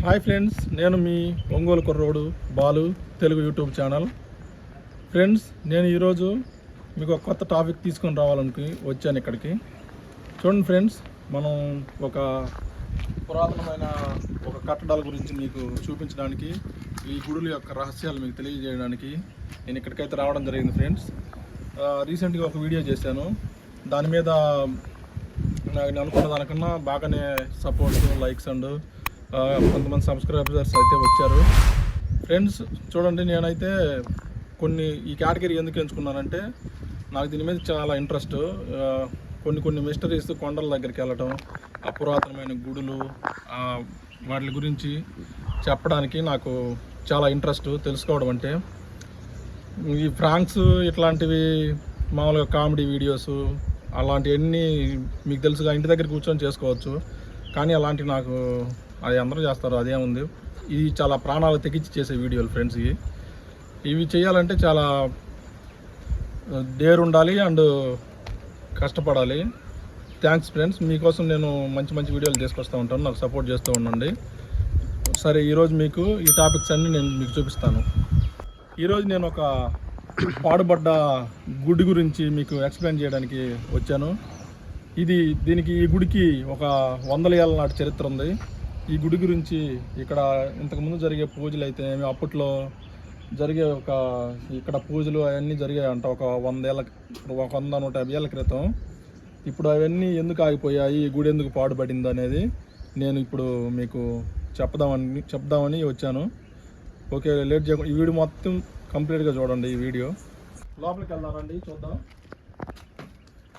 Hi friends, నేను మీ ఒంగోలు కుర్రోడు Balu Telugu YouTube channel. Friends, నేను ఈరోజు మీకు ఒక కొత్త టాపిక్ తీసుకొని రావాలని వచ్చాను ఇక్కడికి. చూడండి ఫ్రెండ్స్, మనం ఒక పురాతనమైన ఒక కట్టడాల గురించి మీకు చూపించడానికి, ఈ గుడుల యొక్క రహస్యాలు మీకు తెలియజేయడానికి నేను ఇక్కడికైతే రావడం జరిగింది. ఫ్రెండ్స్, రీసెంట్గా ఒక వీడియో చేశాను. దాని మీద నేను అనుకున్న దానికన్నా బాగానే సపోర్ట్స్, లైక్స్ అండ్ కొంతమంది సబ్స్క్రైబర్స్ అయితే వచ్చారు. ఫ్రెండ్స్, చూడండి, నేనైతే ఈ కేటగిరీ ఎందుకు ఎంచుకున్నానంటే, నాకు దీని మీద చాలా ఇంట్రెస్ట్. కొన్ని మిస్టరీస్, కొండల దగ్గరికి వెళ్ళటం, ఆ పురాతనమైన గుడులు, వాటి గురించి చెప్పడానికి నాకు చాలా ఇంట్రెస్ట్. తెలుసుకోవడం అంటే ఈ ఫ్రాంక్స్ ఇట్లాంటివి మామూలుగా కామెడీ వీడియోస్ అలాంటివన్నీ మీకు తెలుసుగా, ఇంటి దగ్గర కూర్చొని చేసుకోవచ్చు. కానీ అలాంటివి నాకు అది అందరూ చేస్తారు, అదేముంది. ఇది చాలా ప్రాణాలు తెగించి చేసే వీడియోలు ఫ్రెండ్స్. ఇవి చేయాలంటే చాలా డేర్ ఉండాలి అండ్ కష్టపడాలి. థ్యాంక్స్ ఫ్రెండ్స్, మీకోసం నేను మంచి వీడియోలు తీసుకొస్తూ ఉంటాను, నాకు సపోర్ట్ చేస్తూ ఉండండి. సరే, ఈరోజు మీకు ఈ టాపిక్స్ అన్నీ నేను మీకు చూపిస్తాను. ఈరోజు నేను ఒక పాడుబడ్డ గుడి గురించి మీకు ఎక్స్ప్లెయిన్ చేయడానికి వచ్చాను. ఈ గుడికి ఒక 100 ఏళ్ళ నాటి చరిత్ర ఉంది. ఈ గుడి గురించి ఇక్కడ ఇంతకుముందు జరిగే పూజలు అయితే అప్పట్లో జరిగే ఇక్కడ పూజలు అవన్నీ జరిగాయంట ఒక 100-150 ఏళ్ళ క్రితం. ఇప్పుడు అవన్నీ ఎందుకు ఆగిపోయాయి, ఈ గుడి ఎందుకు పాడుపడింది అనేది నేను ఇప్పుడు మీకు చెప్దామని వచ్చాను. ఓకే, లేట్ చేయకుండా ఈ వీడియో మొత్తం కంప్లీట్గా చూడండి. ఈ వీడియో లోపలికి వెళ్దారండి, చూద్దాం.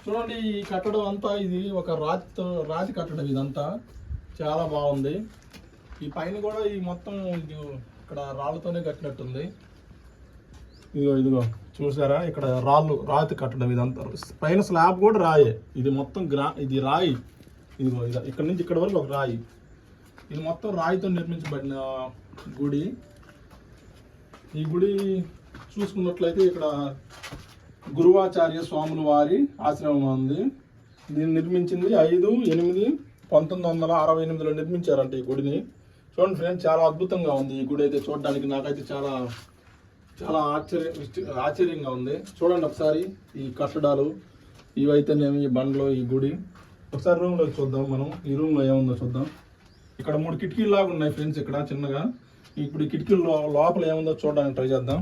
చూడండి, ఈ కట్టడం అంతా ఇది ఒక రాతి కట్టడం. ఇదంతా చాలా బాగుంది. ఈ పైన కూడా ఈ మొత్తం ఇది ఇక్కడ రాళ్ళతోనే కట్టినట్టుంది. ఇదిగో చూసారా, ఇక్కడ రాతి కట్టడం. ఇదంతా పైన స్లాబ్ కూడా రాయే. ఇది మొత్తం ఇది రాయి. ఇదిగో ఇక్కడ నుంచి ఇక్కడ వరకు ఒక రాయి. ఇది మొత్తం రాయితో నిర్మించబడిన గుడి. ఈ గుడి చూసుకున్నట్లయితే ఇక్కడ గురువాచార్య స్వాముల వారి ఆశ్రమం ఉంది. దీన్ని నిర్మించింది 5/8/1968లో నిర్మించారంట ఈ గుడిని. చూడండి ఫ్రెండ్స్, చాలా అద్భుతంగా ఉంది ఈ గుడి అయితే. చూడడానికి నాకైతే చాలా చాలా ఆశ్చర్యంగా ఉంది. చూడండి ఒకసారి ఈ కట్టడాలు, ఇవైతేనేమి ఈ బండ్లు, ఈ గుడి. ఒకసారి రూమ్లో చూద్దాం. మనం ఈ రూమ్లో ఏముందో చూద్దాం. ఇక్కడ 3 కిటికీలు లాగా ఉన్నాయి ఫ్రెండ్స్, ఇక్కడ చిన్నగా. ఇప్పుడు ఈ కిటికీల లోపల ఏముందో చూడడానికి ట్రై చేద్దాం.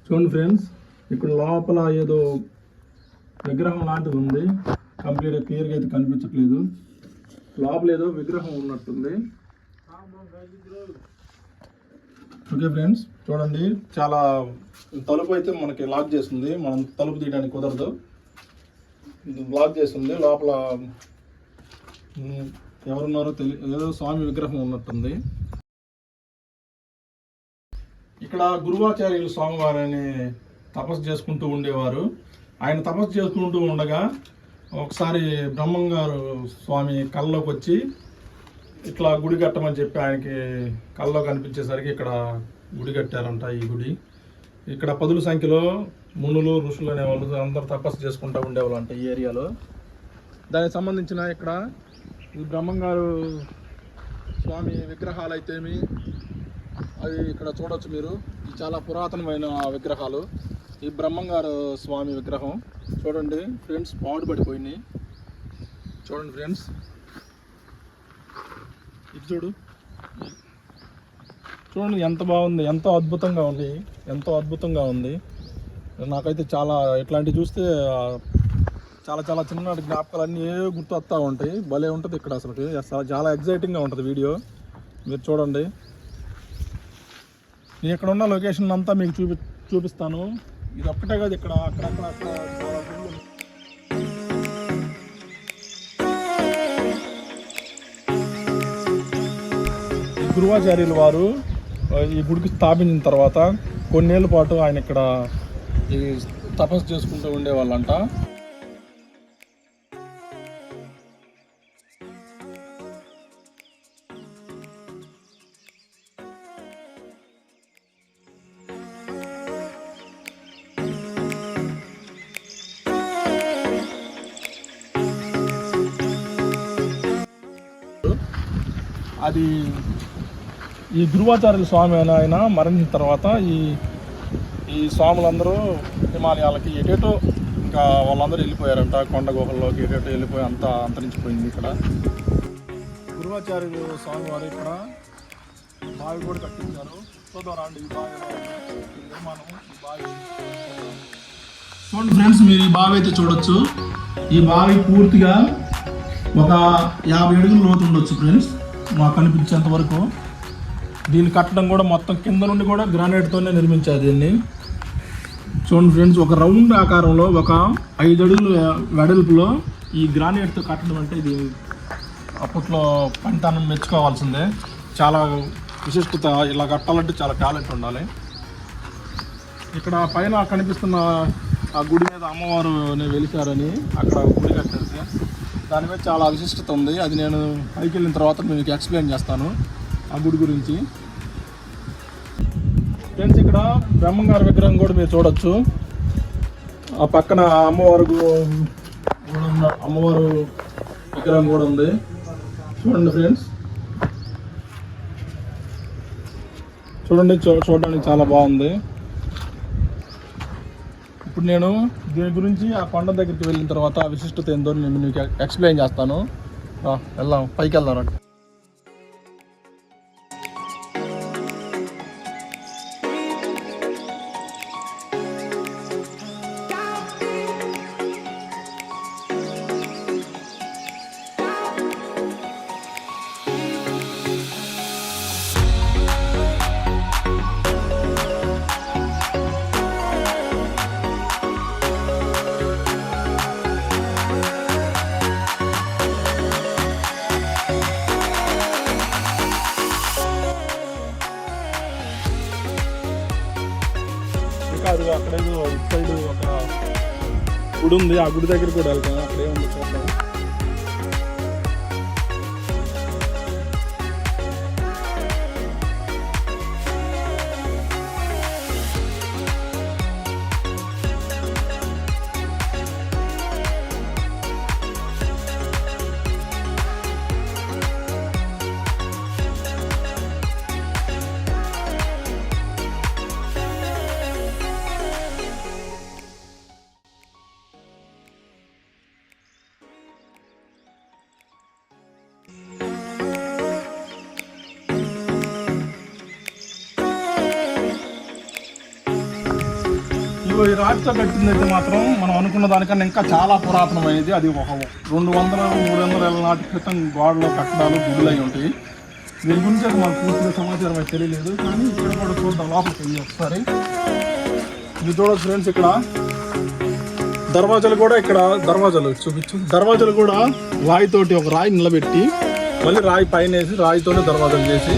చూడండి ఫ్రెండ్స్, ఇక్కడ లోపల ఏదో విగ్రహం లాంటిది ఉంది. కంప్లీట్గా క్లియర్గా అయితే కనిపించట్లేదు. లోపల ఏదో విగ్రహం ఉన్నట్టుంది. ఓకే ఫ్రెండ్స్, చూడండి, చాలా తలుపు అయితే మనకి లాక్ చేస్తుంది. మనం తలుపు తీయడానికి కుదరదు, లాక్ చేస్తుంది. లోపల ఎవరున్నారో ఏదో స్వామి విగ్రహం ఉన్నట్టుంది. ఇక్కడ గురువాచార్యులు స్వామివారిని తపస్సు చేసుకుంటూ ఉండేవారు. ఆయన తపస్సు చేసుకుంటూ ఉండగా ఒకసారి బ్రహ్మంగారు స్వామి కళ్ళలోకి వచ్చి ఇట్లా గుడి కట్టమని చెప్పి ఆయనకి కళ్ళలో కనిపించేసరికి ఇక్కడ గుడి కట్టారంట. ఈ గుడి ఇక్కడ 10ల సంఖ్యలో మునులు, ఋషులు అనేవాళ్ళు అందరూ తపస్సు చేసుకుంటూ ఉండేవాళ్ళు అంట ఈ ఏరియాలో. దానికి సంబంధించిన ఇక్కడ ఈ బ్రహ్మంగారు స్వామి విగ్రహాలు అయితేమి అవి ఇక్కడ చూడవచ్చు మీరు. ఇది చాలా పురాతనమైన విగ్రహాలు. ఈ బ్రహ్మంగారు స్వామి విగ్రహం చూడండి ఫ్రెండ్స్, పాడుపడిపోయినాయి. చూడండి ఫ్రెండ్స్, ఇది చూడండి ఎంత బాగుంది, ఎంతో అద్భుతంగా ఉంది. నాకైతే చాలా ఇట్లాంటివి చూస్తే చాలా చిన్ననాటి జ్ఞాపకాలు అన్నీ గుర్తు వస్తూ ఉంటాయి. భలే ఉంటుంది ఇక్కడ. అసలు చాలా ఎగ్జైటింగ్గా ఉంటుంది వీడియో. మీరు చూడండి, నేను ఇక్కడ ఉన్న లొకేషన్ అంతా మీకు చూపిస్తాను. ఇది ఒక్కటే కాదు, ఇక్కడ అక్కడక్కడ గురువాచార్యులు వారు ఈ గుడికి స్థాపించిన తర్వాత కొన్నేళ్ల పాటు ఆయన ఇక్కడ ఈ తపస్సు చేసుకుంటూ ఉండేవాళ్ళంట. అది ఈ గురువాచార్యుల స్వామి ఆయన మరణించిన తర్వాత ఈ స్వాములందరూ హిమాలయాలకి ఎటేటో ఇంకా వాళ్ళందరూ వెళ్ళిపోయారంట. కొండ గుహల్లోకి ఎటేటో వెళ్ళిపోయి అంతా అంతరించిపోయింది. ఇక్కడ గురువాచార్యులు స్వామి వారు ఇక్కడ బావి కూడా కట్టించారు. చూద్దాం రండి ఈ బావి నిర్మాణం. ఈ బావి చూడండి ఫ్రెండ్స్, మీరు ఈ బావి అయితే చూడొచ్చు. ఈ బావి పూర్తిగా ఒక 50 అడుగుల లోతు ఉండొచ్చు ఫ్రెండ్స్, మాకు కనిపించేంత వరకు. దీన్ని కట్టడం కూడా మొత్తం కింద నుండి కూడా గ్రానైట్తోనే నిర్మించారు దీన్ని. చూడండి ఫ్రెండ్స్, ఒక రౌండ్ ఆకారంలో ఒక 5 అడుగుల వెడల్పులో ఈ గ్రానైట్తో కట్టడం అంటే ఇది అప్పట్లో పంటను మెచ్చుకోవాల్సిందే. చాలా విశిష్టత. ఇలా కట్టాలంటే చాలా టాలెంట్ ఉండాలి. ఇక్కడ పైన కనిపిస్తున్న ఆ గుడి మీద అమ్మవారు వెలిశారని అక్కడ గుడి కట్టారు. దాని మీద చాలా విశిష్టత ఉంది. అది నేను పైకి వెళ్ళిన తర్వాత మీకు ఎక్స్ప్లెయిన్ చేస్తాను ఆ గుడి గురించి. ఫ్రెండ్స్, ఇక్కడ బ్రహ్మంగారి విగ్రహం కూడా మీరు చూడొచ్చు. ఆ పక్కన అమ్మవారు విగ్రహం కూడా ఉంది. చూడండి ఫ్రెండ్స్, చూడండి, చూడడానికి చాలా బాగుంది. ఇప్పుడు నేను దీని గురించి ఆ కొండ దగ్గరికి వెళ్ళిన తర్వాత ఆ విశిష్టత ఏందో నేను మీకు ఎక్స్ప్లెయిన్ చేస్తాను. వెళ్దాం, పైకి వెళ్దాం రండి. అది అక్కడేదో ఇటు సైడ్ ఒక గుడి ఉంది. ఆ గుడి దగ్గర కూడా వెళ్తాం. అక్కడే ఉంది, చూద్దాం. ఈ రాతితో కట్టిందైతే మాత్రం మనం అనుకున్న దానికన్నా ఇంకా చాలా పురాతనమైనది. అది ఒక 200-300 ఏళ్ళ నాటి క్రితం గోడలో కట్టడాలు గుడులు అయి ఉంటాయి. దీని గురించి అది మనకు పూర్తిగా సమాచారం అయితే తెలియలేదు. కానీ ఇక్కడ కూడా చూద్దాం, లోపలికి వెళ్ళి ఒకసారి. ఇది చూడొచ్చు ఫ్రెండ్స్, ఇక్కడ దర్వాజాలు కూడా, ఇక్కడ దర్వాజాలు చూపించు. దర్వాజాలు కూడా రాయితోటి, ఒక రాయి నిలబెట్టి మళ్ళీ రాయి పైన వేసి రాయితోనే దర్వాజాలు చేసి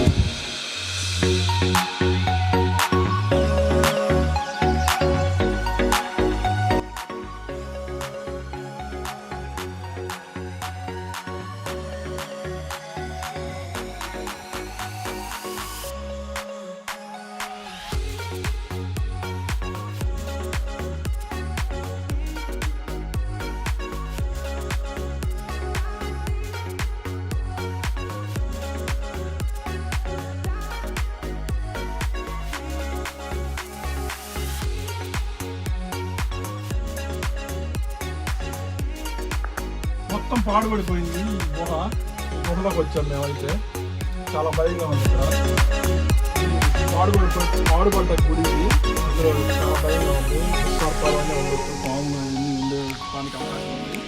మొత్తం పాడుపడిపోయింది. గుహలోకి వచ్చాం మేమైతే. చాలా భయంగా ఉంది ఇక్కడ. పాడుపడ్డ గుడి అందులో చాలా భయంగా ఉంది. సర్పాలన్నీ ఉండొచ్చు, పాములు అన్నీ ఉండేదానికి అవకాశం ఉంది.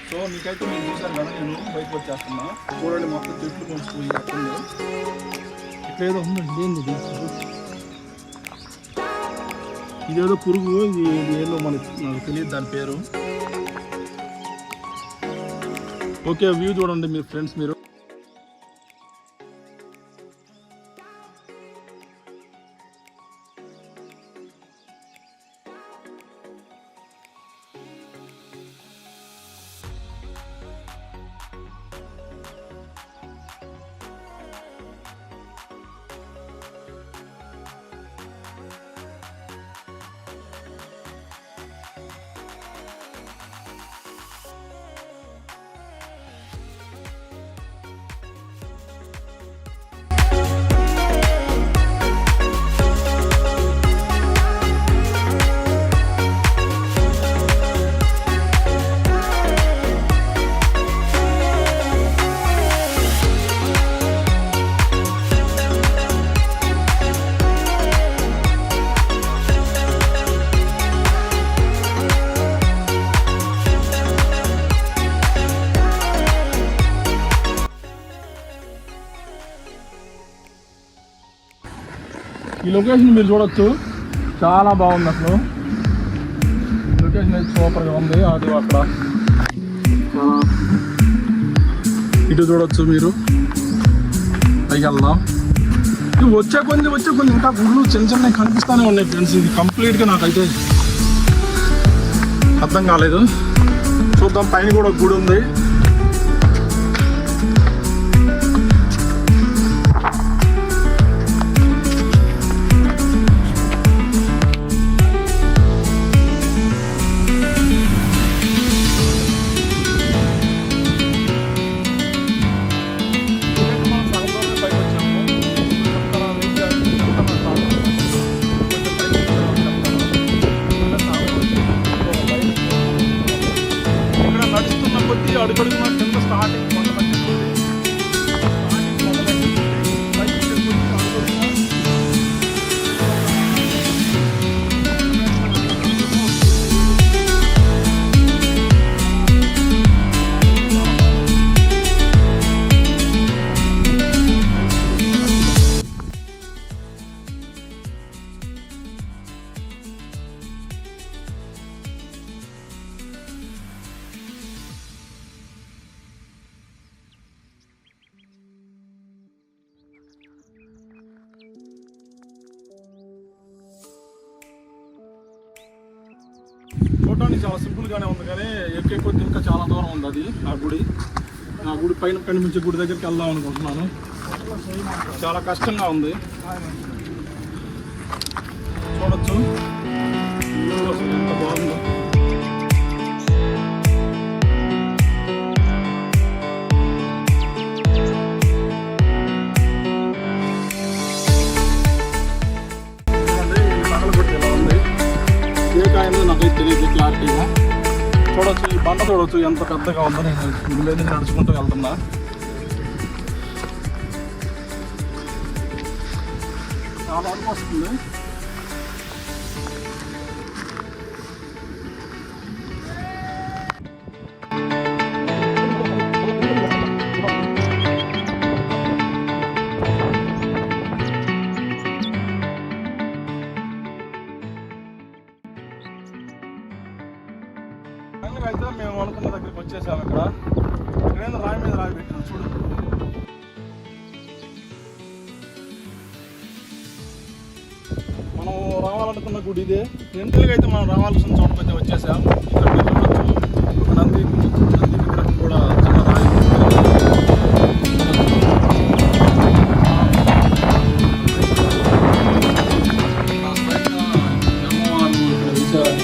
సో మీకైతే నేను చూశాను కదా, నేను బయటకు వచ్చేస్తున్నా. చూడండి, మొత్తం చెట్లు కొంచెం అట్టుంది. ఇక్కడ ఏదో ఉందండి, ఏంది ఇదేదో పురుగు. ఇది ఏదో నాకు తెలియదు దాని పేరు. ఓకే, వ్యూ చూడండి మీరు ఫ్రెండ్స్. మీరు ఈ లొకేషన్ మీరు చూడొచ్చు, చాలా బాగుంది అసలు. లొకేషన్ అయితే సూపర్గా ఉంది. అది అక్కడ ఇటు చూడొచ్చు మీరు. పైకి వెళ్దాం. వచ్చే కొంది ఇంకా గుళ్ళు చిన్న చిన్నవి కనిపిస్తూనే ఉన్నాయి ఫ్రెండ్స్. ఇది కంప్లీట్గా నాకైతే అర్థం కాలేదు. చూద్దాం, పైన కూడా ఒక గుడి ఉంది. అడుగడుగున కింద స్టార్టింగ్ చూడడానికి చాలా సింపుల్గానే ఉంది, కానీ ఎక్కే కొద్ది ఇంకా చాలా దూరం ఉంది. అది ఆ గుడి పైన కనిపించే గుడి దగ్గరికి వెళ్దాం అనుకుంటున్నాను. చాలా కష్టంగా ఉంది. చూడొచ్చు అసలు ఎంత బాగుందో. నాకైతే తెలియదు క్లారిటీగా. చూడొచ్చు, ఈ బండ చూడొచ్చు ఎంత పెద్దగా ఉందో. నేను గుళ్ళేది నడుచుకుంటూ వెళ్తున్నా. చాలా వరకు వస్తుంది. అయితే మేము అనుకున్న దగ్గరికి వచ్చేసాము. ఇక్కడ రాయి మీద రాయి పెట్టినాం చూడు. మనం రావాలనుకున్న గుడి ఇదే. రెండుగా అయితే మనం రావాల్సిన చోటుకు అయితే వచ్చేసాం. ఇక్కడ చూడొచ్చు, నంది విగ్రహం కూడా చిన్న రాయి. అమ్మవారు ఇక్కడ విచారణ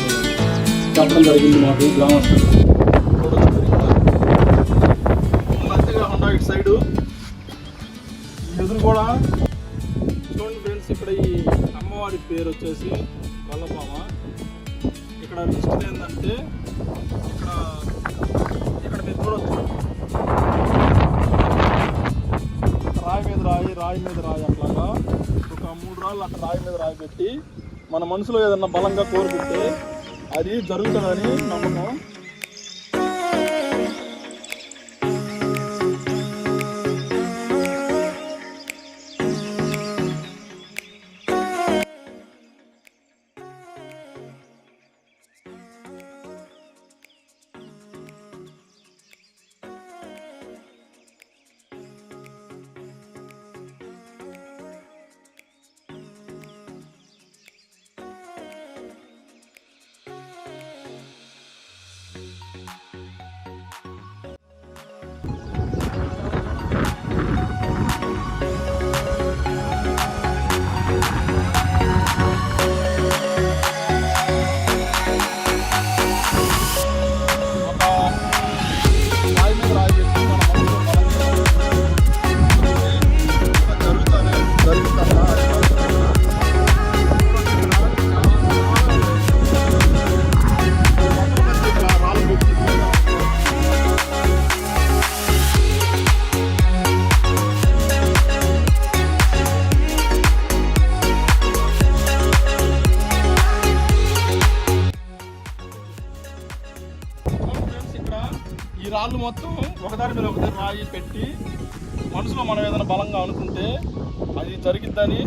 చెప్పడం జరిగింది మాకు గ్రామస్తులు. అంతేకాకుండా ఇటు సైడు ఎదురు కూడా చూడండి ఫ్రెండ్స్. ఇక్కడ ఈ అమ్మవారి పేరు వచ్చేసి వల్లభామ. ఇక్కడ నెక్స్ట్ ఏంటంటే ఇక్కడ మీరు చూడొచ్చు, రాయి మీద రాయి అట్లాగా ఒక 3 రాళ్ళు అక్కడ రాయి మీద రాయి పెట్టి మన మనసులో ఏదన్నా బలంగా కోరుకుంటే అది జరుగుతుందని నమ్మకం. ఈ రాళ్ళు మొత్తం ఒకదాని మీద ఒకదాని రాయి పెట్టి మనసులో మనం ఏదైనా బలంగా అనుకుంటే అది జరిగిద్దని